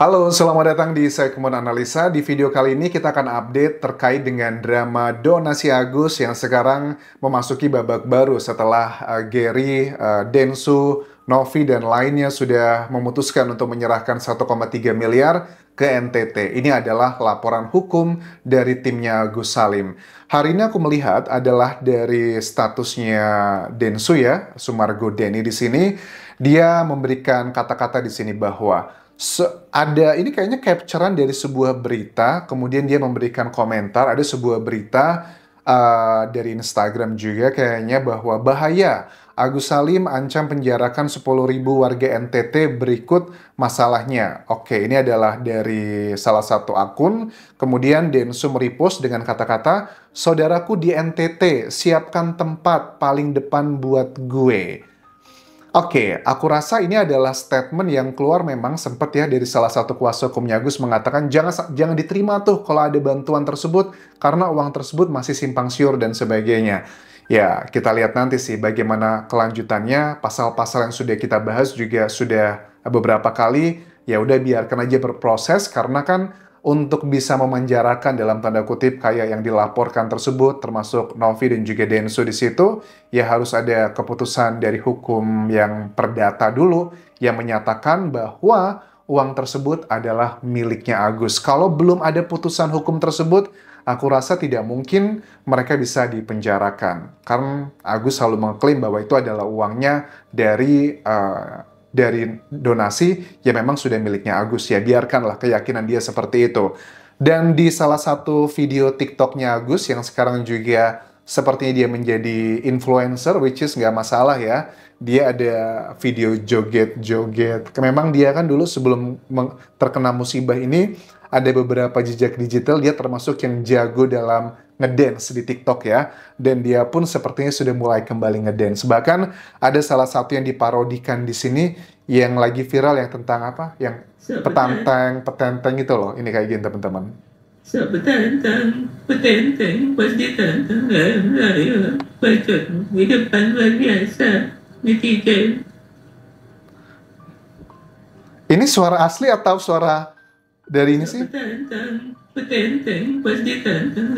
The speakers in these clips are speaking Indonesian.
Halo, selamat datang di segmen analisa. Di video kali ini kita akan update terkait dengan drama Donasi Agus yang sekarang memasuki babak baru setelah Gary, Densu, Novi, dan lainnya sudah memutuskan untuk menyerahkan 1,3 miliar ke NTT. Ini adalah laporan hukum dari timnya Agus Salim. Hari ini aku melihat adalah dari statusnya Densu ya, Sumargo Denny di sini. Dia memberikan kata-kata di sini bahwa ada ini kayaknya capturean dari sebuah berita, kemudian dia memberikan komentar, ada sebuah berita dari Instagram juga kayaknya bahwa bahaya, Agus Salim ancam penjarakan 10.000 warga NTT berikut masalahnya. Oke, ini adalah dari salah satu akun, kemudian Densu merepost dengan kata-kata, saudaraku di NTT, siapkan tempat paling depan buat gue. Oke, aku rasa ini adalah statement yang keluar memang sempat ya dari salah satu kuasa hukumnya Agus mengatakan jangan diterima tuh kalau ada bantuan tersebut karena uang tersebut masih simpang siur dan sebagainya. Ya, kita lihat nanti sih bagaimana kelanjutannya. Pasal-pasal yang sudah kita bahas juga sudah beberapa kali. Ya udah biarkan aja berproses karena kan untuk bisa memenjarakan dalam tanda kutip kayak yang dilaporkan tersebut, termasuk Novi dan juga Densu di situ, ya harus ada keputusan dari hukum yang perdata dulu yang menyatakan bahwa uang tersebut adalah miliknya Agus. Kalau belum ada putusan hukum tersebut, aku rasa tidak mungkin mereka bisa dipenjarakan. Karena Agus selalu mengklaim bahwa itu adalah uangnya dari donasi yang memang sudah miliknya Agus ya, biarkanlah keyakinan dia seperti itu. Dan di salah satu video TikToknya Agus yang sekarang juga sepertinya dia menjadi influencer, which is nggak masalah ya. Dia ada video joget-joget. Memang dia kan dulu sebelum terkena musibah ini, ada beberapa jejak digital, dia termasuk yang jago dalam ngedance di TikTok ya. Dan dia pun sepertinya sudah mulai kembali ngedance. Bahkan ada salah satu yang diparodikan di sini yang lagi viral yang tentang apa? Yang petanteng itu loh. Ini kayak gini teman-teman. Petantang, petenteng, pas ditantang, ayo, bacot di depan luar biasa, netizen. Ini suara asli atau suara dari ini sih? Petantang, petenteng, pas ditantang,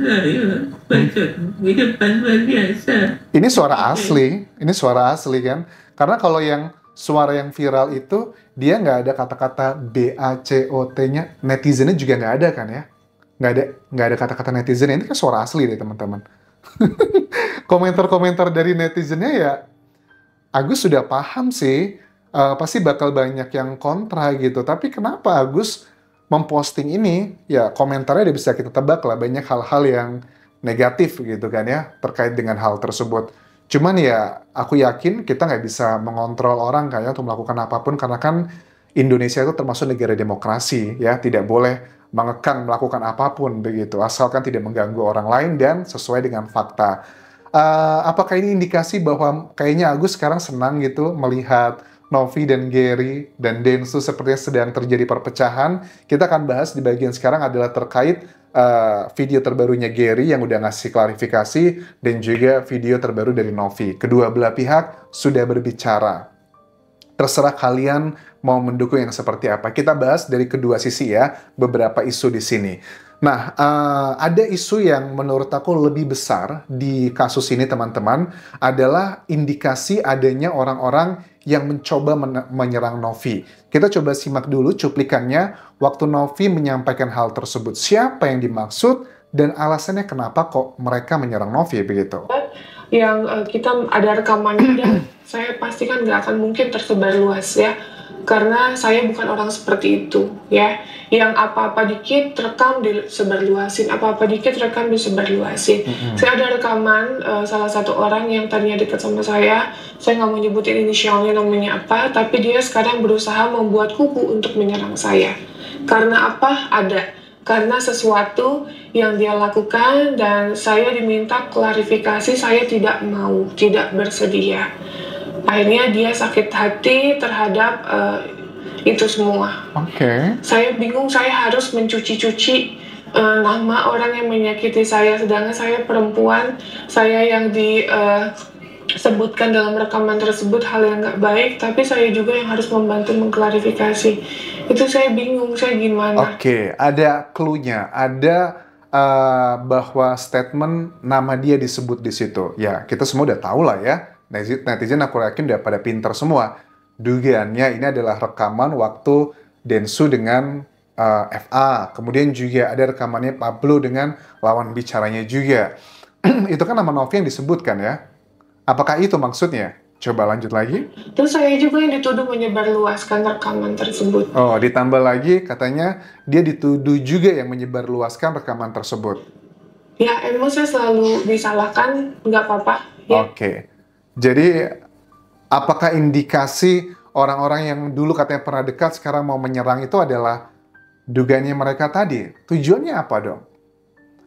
ayo, bacot di depan luar biasa. Ini suara asli kan? Karena kalau yang suara yang viral itu, dia nggak ada kata-kata BACOT-nya, netizennya juga nggak ada kan ya? Nggak ada kata-kata netizen, ini kan suara asli deh teman-teman. Komentar-komentar dari netizennya ya, Agus sudah paham sih, pasti bakal banyak yang kontra gitu. Tapi kenapa Agus memposting ini? Ya komentarnya udah bisa kita tebak lah, banyak hal-hal yang negatif gitu kan ya, terkait dengan hal tersebut. Cuman ya, aku yakin kita nggak bisa mengontrol orang kayaknya untuk melakukan apapun, karena kan Indonesia itu termasuk negara demokrasi, ya, tidak boleh mengekang melakukan apapun begitu, asalkan tidak mengganggu orang lain dan sesuai dengan fakta. Apakah ini indikasi bahwa kayaknya Agus sekarang senang gitu melihat Novi dan Gary dan Densu sepertinya sedang terjadi perpecahan? Kita akan bahas di bagian sekarang adalah terkait video terbarunya Gary yang udah ngasih klarifikasi dan juga video terbaru dari Novi. Kedua belah pihak sudah berbicara. Terserah kalian mau mendukung yang seperti apa. Kita bahas dari kedua sisi ya, beberapa isu di sini. Nah, ada isu yang menurut aku lebih besar di kasus ini teman-teman, adalah indikasi adanya orang-orang yang mencoba menyerang Novi. Kita coba simak dulu cuplikannya waktu Novi menyampaikan hal tersebut. Siapa yang dimaksud dan alasannya kenapa kok mereka menyerang Novi begitu? Yang kita ada rekamannya dan saya pastikan nggak akan mungkin tersebar luas ya, karena saya bukan orang seperti itu ya, yang apa-apa dikit rekam disebarluasin, apa-apa dikit rekam disebarluasin. Saya ada rekaman salah satu orang yang tadinya dekat sama saya nggak mau nyebutin inisialnya namanya apa, tapi dia sekarang berusaha membuat kubu untuk menyerang saya. Karena apa? Karena sesuatu yang dia lakukan dan saya diminta klarifikasi, saya tidak mau, tidak bersedia. Akhirnya dia sakit hati terhadap itu semua. Saya bingung, saya harus mencuci-cuci nama orang yang menyakiti saya, sedangkan saya perempuan, saya yang sebutkan dalam rekaman tersebut hal yang nggak baik, tapi saya juga yang harus membantu mengklarifikasi. Itu saya bingung, saya gimana. Oke, ada clue-nya, ada bahwa statement nama dia disebut di situ. Ya, kita semua udah tahu lah ya. Netizen aku yakin udah pada pinter semua. Dugaannya ini adalah rekaman waktu Densu dengan FA. Kemudian juga ada rekamannya Pablo dengan lawan bicaranya juga. Itu kan nama Novi yang disebutkan ya. Apakah itu maksudnya? Coba lanjut lagi. Terus saya juga yang dituduh menyebarluaskan rekaman tersebut. Oh, ditambah lagi katanya dia dituduh juga yang menyebarluaskan rekaman tersebut. Ya, emang saya selalu disalahkan, nggak apa-apa. Ya. Oke. Jadi, apakah indikasi orang-orang yang dulu katanya pernah dekat sekarang mau menyerang itu adalah dugaannya mereka tadi? Tujuannya apa dong?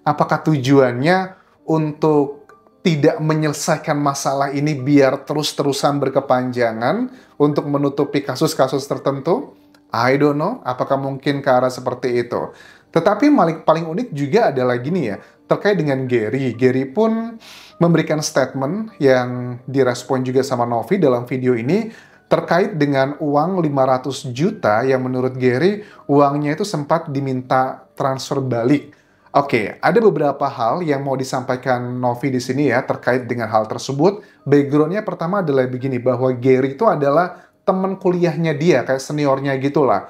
Apakah tujuannya untuk tidak menyelesaikan masalah ini biar terus-terusan berkepanjangan untuk menutupi kasus-kasus tertentu? I don't know, apakah mungkin ke arah seperti itu. Tetapi paling unik juga adalah gini ya, terkait dengan Gary. Gary pun memberikan statement yang direspon juga sama Novi dalam video ini terkait dengan uang 500 juta yang menurut Gary uangnya itu sempat diminta transfer balik. Oke, ada beberapa hal yang mau disampaikan Novi di sini ya terkait dengan hal tersebut. Background-nya pertama adalah begini, bahwa Gary itu adalah teman kuliahnya dia, kayak seniornya gitulah.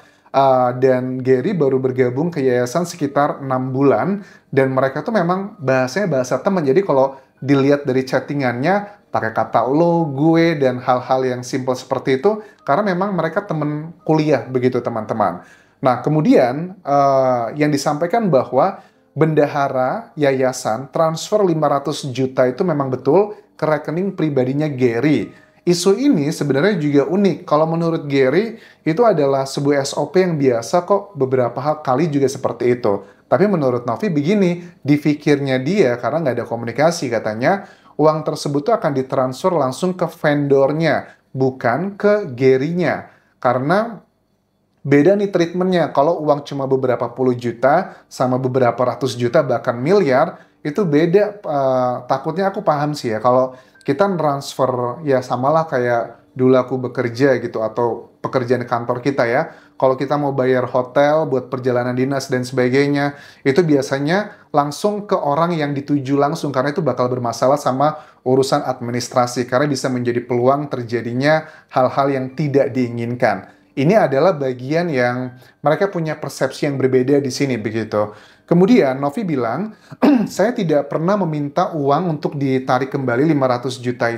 Dan Gary baru bergabung ke yayasan sekitar 6 bulan, dan mereka tuh memang bahasanya bahasa teman. Jadi kalau dilihat dari chattingannya, pakai kata lo, gue, dan hal-hal yang simple seperti itu, karena memang mereka teman kuliah begitu teman-teman. Nah, kemudian yang disampaikan bahwa bendahara yayasan transfer 500 juta itu memang betul ke rekening pribadinya Gary. Isu ini sebenarnya juga unik. Kalau menurut Gary, itu adalah sebuah SOP yang biasa kok, beberapa kali juga seperti itu. Tapi menurut Novi begini, di pikirnya dia, karena nggak ada komunikasi katanya, uang tersebut tuh akan ditransfer langsung ke vendornya, bukan ke Gary-nya. Karena beda nih treatmentnya, kalau uang cuma beberapa puluh juta sama beberapa ratus juta bahkan miliar, itu beda. Takutnya aku paham sih ya, kalau kita transfer ya samalah kayak dulu aku bekerja gitu, atau pekerjaan kantor kita ya. Kalau kita mau bayar hotel buat perjalanan dinas dan sebagainya, itu biasanya langsung ke orang yang dituju langsung, karena itu bakal bermasalah sama urusan administrasi, karena bisa menjadi peluang terjadinya hal-hal yang tidak diinginkan. Ini adalah bagian yang mereka punya persepsi yang berbeda di sini begitu. Kemudian Novi bilang, saya tidak pernah meminta uang untuk ditarik kembali 500 juta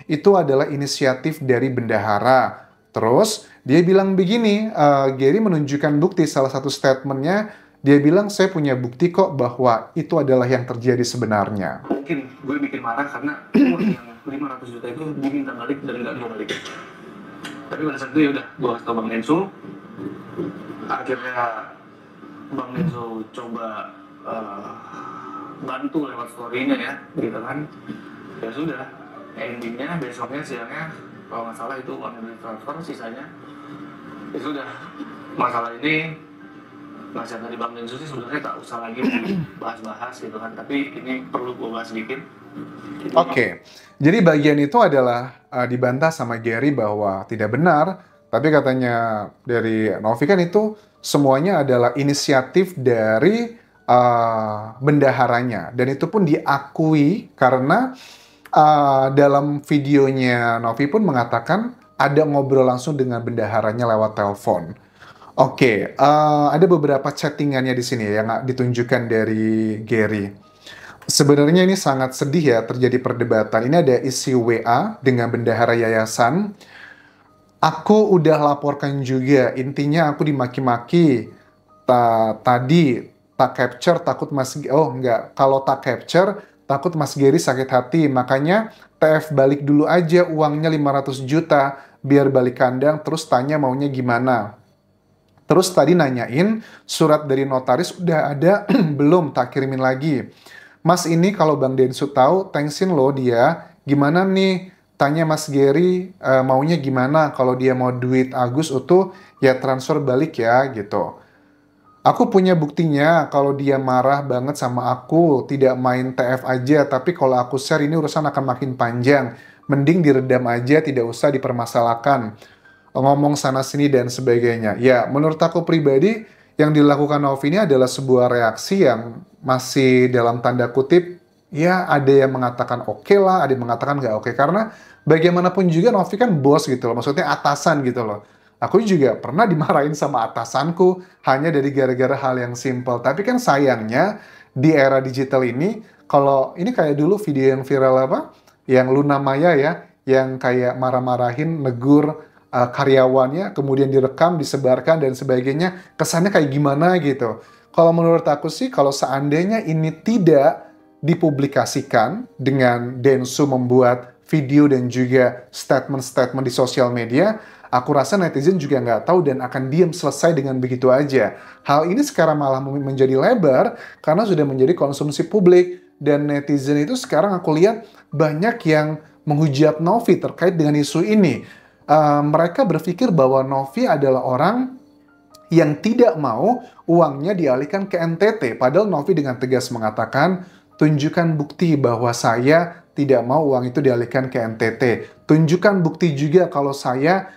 itu adalah inisiatif dari bendahara. Terus dia bilang begini, Gary menunjukkan bukti, salah satu statementnya, dia bilang saya punya bukti kok bahwa itu adalah yang terjadi sebenarnya. Mungkin gue bikin marah karena uang yang 500 juta itu diminta balik dan nggak gue balikin. Tapi pada saat itu ya udah gue kasih tau Bang Densu. Akhirnya Bang Densu coba bantu lewat story-nya ya, gitu kan. Ya sudah, endingnya besoknya siangnya kalau nggak salah itu uang yang ditransfer, sisanya ya sudah. Masalah ini nasihat dari Bang Densu sih sebenarnya tak usah lagi bahas-bahas gitu kan, tapi ini perlu gue bahas sedikit. Oke, jadi bagian itu adalah dibantah sama Gary bahwa tidak benar, tapi katanya dari Novi kan itu semuanya adalah inisiatif dari bendaharanya, dan itu pun diakui karena dalam videonya Novi pun mengatakan ada ngobrol langsung dengan bendaharanya lewat telepon. Oke, ada beberapa chattingannya di sini yang ditunjukkan dari Gary. Sebenarnya ini sangat sedih ya terjadi perdebatan. Ini ada isi WA dengan bendahara yayasan. Aku udah laporkan juga, intinya aku dimaki-maki. Tadi tak capture takut Mas... Oh enggak, kalau tak capture takut Mas Gary sakit hati. Makanya TF balik dulu aja uangnya 500 juta biar balik kandang, terus tanya maunya gimana. Terus tadi nanyain surat dari notaris udah ada belum, tak kirimin lagi. Mas ini kalau Bang Densu tahu, thanksin loh dia. Gimana nih? Tanya Mas Gary maunya gimana? Kalau dia mau duit Agus utuh, ya transfer balik ya gitu. Aku punya buktinya kalau dia marah banget sama aku, tidak main TF aja, tapi kalau aku share ini urusan akan makin panjang. mending diredam aja, tidak usah dipermasalahkan, ngomong sana-sini dan sebagainya. Ya, menurut aku pribadi, yang dilakukan Novi ini adalah sebuah reaksi yang masih dalam tanda kutip, ya ada yang mengatakan oke lah, ada yang mengatakan nggak oke. Karena bagaimanapun juga Novi kan bos gitu loh, maksudnya atasan gitu loh. Aku juga pernah dimarahin sama atasanku hanya dari gara-gara hal yang simple. Tapi kan sayangnya di era digital ini, kalau ini kayak dulu video yang viral apa? Yang Luna Maya ya, yang kayak marah-marahin, negur karyawannya, kemudian direkam, disebarkan, dan sebagainya, kesannya kayak gimana gitu. Kalau menurut aku sih, kalau seandainya ini tidak dipublikasikan dengan Densu membuat video dan juga statement-statement di sosial media, aku rasa netizen juga nggak tahu dan akan diam selesai dengan begitu aja. Hal ini sekarang malah menjadi lebar karena sudah menjadi konsumsi publik, dan netizen itu sekarang aku lihat banyak yang menghujat Novi terkait dengan isu ini. Mereka berpikir bahwa Novi adalah orang yang tidak mau uangnya dialihkan ke NTT. Padahal Novi dengan tegas mengatakan, tunjukkan bukti bahwa saya tidak mau uang itu dialihkan ke NTT. Tunjukkan bukti juga kalau saya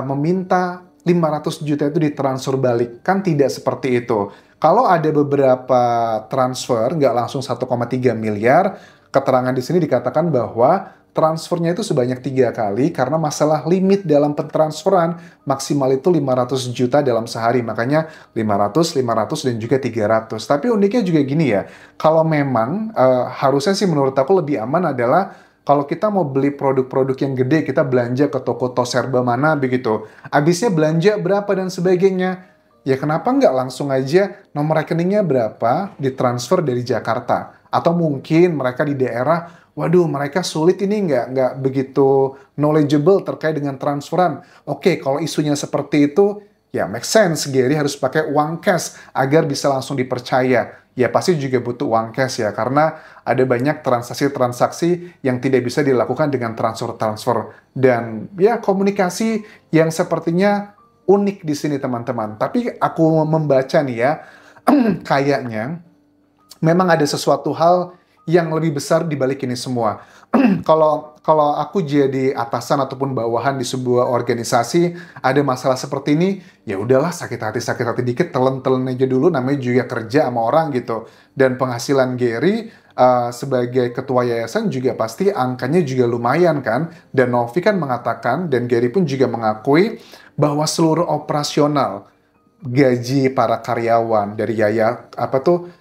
meminta 500 juta itu ditransfer balik. Kan tidak seperti itu. Kalau ada beberapa transfer, nggak langsung 1,3 miliar, keterangan di sini dikatakan bahwa transfernya itu sebanyak 3 kali karena masalah limit dalam pentransferan maksimal itu 500 juta dalam sehari. Makanya 500, 500, dan juga 300. Tapi uniknya juga gini ya, kalau memang harusnya sih menurut aku lebih aman adalah kalau kita mau beli produk-produk yang gede, kita belanja ke toko serba mana begitu. Habisnya belanja berapa dan sebagainya. Ya kenapa nggak langsung aja nomor rekeningnya berapa ditransfer dari Jakarta. Atau mungkin mereka di daerah, waduh, mereka sulit ini nggak begitu knowledgeable terkait dengan transferan. Oke, kalau isunya seperti itu, ya make sense. Gary harus pakai uang cash agar bisa langsung dipercaya. Ya pasti juga butuh uang cash ya, karena ada banyak transaksi-transaksi yang tidak bisa dilakukan dengan transfer-transfer. Dan ya komunikasi yang sepertinya unik di sini teman-teman. Tapi aku membaca nih ya, kayaknya memang ada sesuatu hal yang lebih besar di balik ini semua. Kalau aku jadi atasan ataupun bawahan di sebuah organisasi, ada masalah seperti ini, ya udahlah sakit hati dikit, telan aja dulu, namanya juga kerja sama orang gitu. Dan penghasilan Gary sebagai ketua yayasan juga pasti angkanya juga lumayan kan. Dan Novi kan mengatakan, dan Gary pun juga mengakui bahwa seluruh operasional gaji para karyawan dari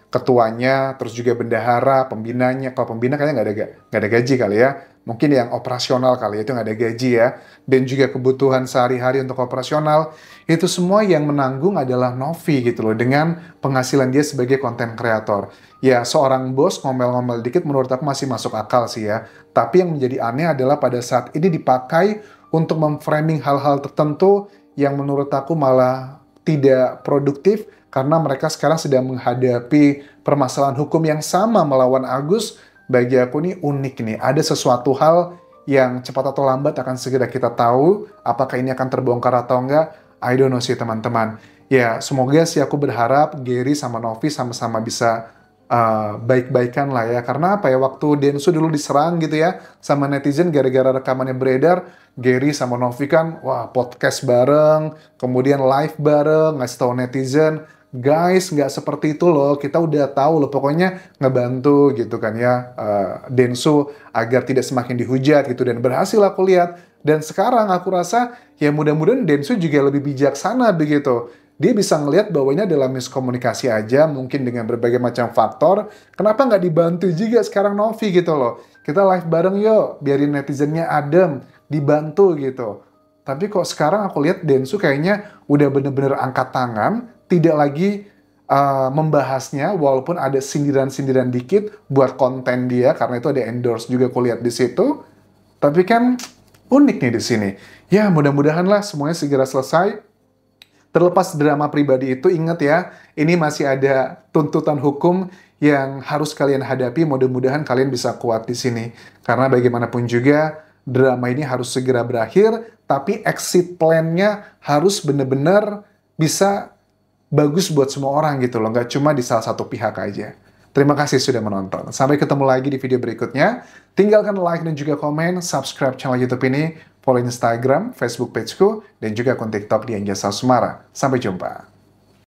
ketuanya, terus juga bendahara, pembinanya. Kalau pembina kayaknya nggak ada gaji kali ya. Mungkin yang operasional kali itu nggak ada gaji ya. Dan juga kebutuhan sehari-hari untuk operasional, itu semua yang menanggung adalah Novi gitu loh, dengan penghasilan dia sebagai konten kreator. Ya seorang bos ngomel-ngomel dikit menurut aku masih masuk akal sih ya. Tapi yang menjadi aneh adalah pada saat ini dipakai untuk memframing hal-hal tertentu yang menurut aku malah tidak produktif, karena mereka sekarang sedang menghadapi permasalahan hukum yang sama melawan Agus. Bagi aku ini unik nih, ada sesuatu hal yang cepat atau lambat akan segera kita tahu. Apakah ini akan terbongkar atau enggak? I don't know sih teman-teman. Ya semoga sih aku berharap Gary sama Novi sama-sama bisa baik-baikan lah ya. Karena apa ya, waktu Densu dulu diserang gitu ya sama netizen gara-gara rekamannya beredar, Gary sama Novi kan wah podcast bareng, kemudian live bareng, ngasih tahu netizen, guys nggak seperti itu loh, kita udah tahu loh, pokoknya ngebantu gitu kan ya Densu agar tidak semakin dihujat gitu. Dan berhasil aku lihat, dan sekarang aku rasa ya mudah-mudahan Densu juga lebih bijaksana begitu. Dia bisa ngelihat bahwa ini adalah miskomunikasi aja, mungkin dengan berbagai macam faktor. Kenapa nggak dibantu juga sekarang Novi gitu loh. Kita live bareng yuk, biarin netizennya adem, dibantu gitu. Tapi kok sekarang aku lihat Densu kayaknya udah bener-bener angkat tangan, tidak lagi membahasnya, walaupun ada sindiran-sindiran dikit buat konten dia, karena itu ada endorse juga aku lihat di situ. Tapi kan unik nih di sini. Ya mudah-mudahan lah semuanya segera selesai. Terlepas drama pribadi itu, ingat ya, ini masih ada tuntutan hukum yang harus kalian hadapi. Mudah-mudahan kalian bisa kuat di sini. Karena bagaimanapun juga, drama ini harus segera berakhir, tapi exit plan-nya harus benar-benar bisa bagus buat semua orang gitu loh. Nggak cuma di salah satu pihak aja. Terima kasih sudah menonton. Sampai ketemu lagi di video berikutnya. Tinggalkan like dan juga komen, subscribe channel YouTube ini, follow Instagram, Facebook pageku, dan juga akun TikTok di Anjasa Sumara. Sampai jumpa.